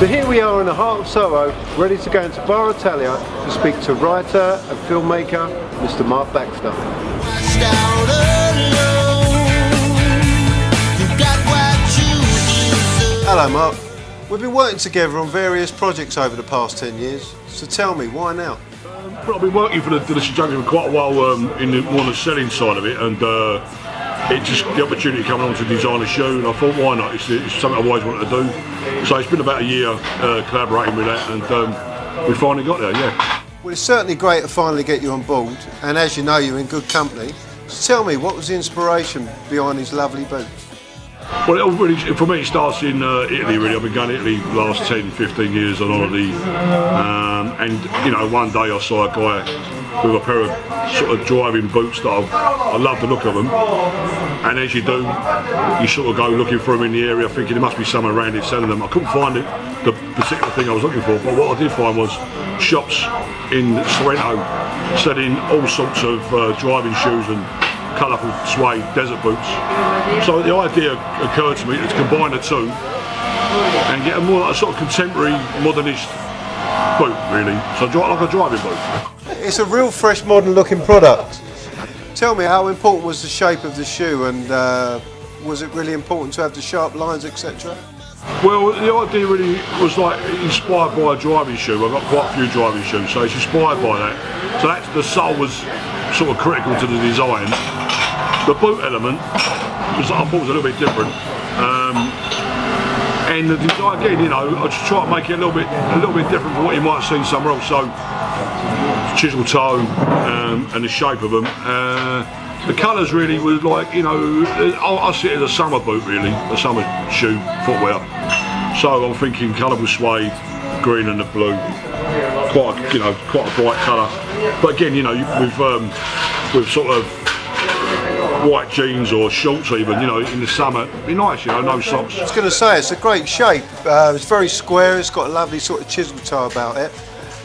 So here we are in the heart of Soho, ready to go into Bar Italia to speak to writer and filmmaker Mr. Mark Baxter. Hello Mark, we've been working together on various projects over the past 10 years, so tell me, why now? Well, I've been working for the Junction for quite a while in more on the selling side of it, and it just the opportunity coming on to design a shoe, and I thought, why not? It's something I've always wanted to do. So it's been about a year collaborating with that, and we finally got there. Yeah. Well, it's certainly great to finally get you on board, and as you know, you're in good company. So tell me, what was the inspiration behind these lovely boots? Well, it really, for me, it starts in Italy. Really, I've been going to Italy the last 10, 15 years on holiday, and you know, one day I saw a guy with a pair of sort of driving boots that I love the look of them. And as you do, you sort of go looking for them in the area, thinking there must be someone around here selling them. I couldn't find it, the particular thing I was looking for, but what I did find was shops in Sorrento selling all sorts of driving shoes and colourful suede desert boots. So the idea occurred to me to combine the two and get a more like a sort of contemporary modernist boot, really. So like a driving boot. It's a real fresh, modern looking product. Tell me, how important was the shape of the shoe, and was it really important to have the sharp lines, etc.? Well, the idea really was like inspired by a driving shoe. I've got quite a few driving shoes, so it's inspired by that. So that's, the sole was sort of critical to the design. The boot element was, I thought, was a little bit different. And the design, again, you know, I just try to make it a little bit different from what you might have seen somewhere else. So chisel toe and the shape of them. The colours really was like, you know, I see it as a summer boot, really, a summer shoe, footwear. So I'm thinking colourful suede, green and the blue, quite a bright colour. But again, you know, with sort of white jeans or shorts even, you know, in the summer, it'd be nice, you know, no socks. I was going to say, it's a great shape. It's very square, it's got a lovely sort of chisel toe about it,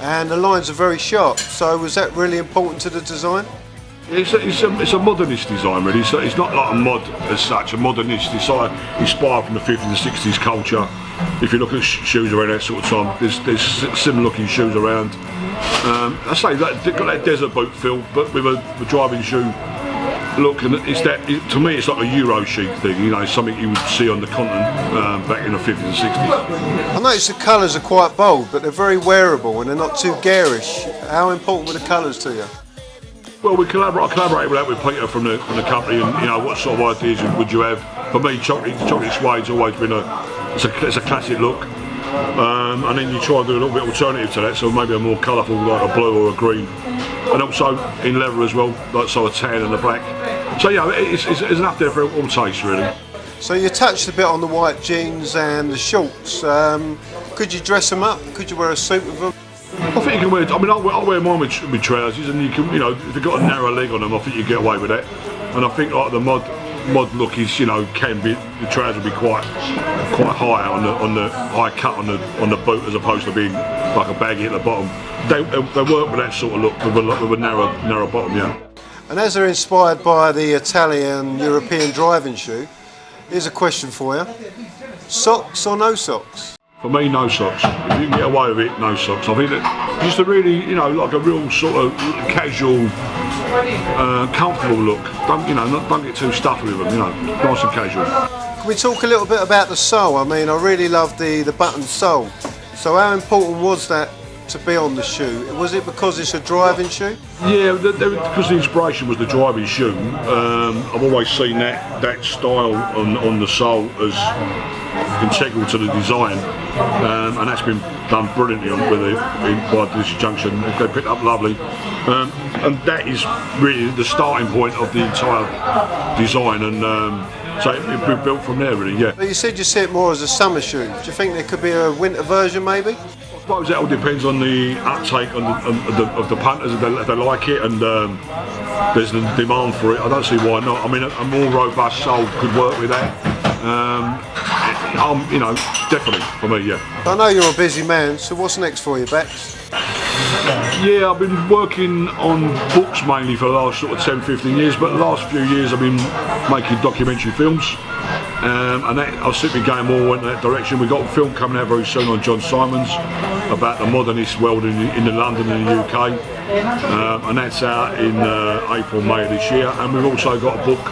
and the lines are very sharp. So was that really important to the design? It's a modernist design, really. So it's not like a mod as such, a modernist. It's like inspired from the 50s and 60s culture. If you look at shoes around that sort of time, there's similar looking shoes around. I say that they've got that desert boot feel, but with a driving shoe look, and it's that, to me, it's like a Euro chic thing, you know, something you would see on the continent back in the 50s and 60s. I noticed the colours are quite bold, but they're very wearable and they're not too garish. How important were the colours to you? Well, I collaborated with Peter from the company, and you know, what sort of ideas would you have? For me, chocolate suede's always been it's a classic look, and then you try and do a little bit alternative to that, so maybe a more colourful, like a blue or a green, and also in leather as well, like so a tan and a black. So yeah, it's enough there for all tastes, really. So you touched a bit on the white jeans and the shorts. Could you dress them up? Could you wear a suit with them? I think you can wear. I mean, I wear mine with trousers, and you can, you know, if you've got a narrow leg on them, I think you get away with that. And I think like the mod look is, you know, can be, the trousers will be quite high on the high cut on the boot, as opposed to being like a baggy at the bottom. They work with that sort of look with a narrow bottom, yeah. And as they're inspired by the Italian European driving shoe, here's a question for you: socks or no socks? For me, no socks. If you can get away with it, no socks. I think that just a really, you know, like a real sort of casual, comfortable look. Don't get too stuffy with them, you know, nice and casual. Can we talk a little bit about the sole? I mean, I really love the button sole. So how important was that to be on the shoe? Was it because it's a driving shoe? Yeah, because the inspiration was the driving shoe. I've always seen that style on the sole as integral to the design, and that's been done brilliantly by this junction. They picked up lovely, and that is really the starting point of the entire design, and so we've built from there, really. Yeah. But you said you see it more as a summer shoe. Do you think there could be a winter version, maybe? I suppose that all depends on the uptake of the punters, if they like it, and there's the demand for it. I don't see why not. I mean, a more robust sole could work with that. You know, definitely for me, yeah. I know you're a busy man, so what's next for you, Bax? Yeah, I've been working on books mainly for the last sort of 10, 15 years, but the last few years I've been making documentary films. And that, I was simply going more in that direction. We've got a film coming out very soon on John Simons about the modernist world in the London and the UK, and that's out in April, May of this year. And we've also got a book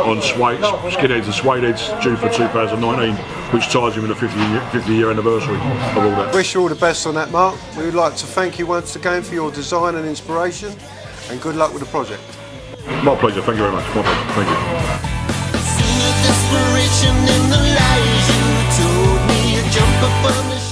on skinheads and suedeheads due for 2019, which ties in with the 50-year anniversary of all that. Wish you all the best on that, Mark. We would like to thank you once again for your design and inspiration, and good luck with the project. My pleasure, thank you very much. My pleasure, thank you. Desperation in the lies you told me. You jump up on the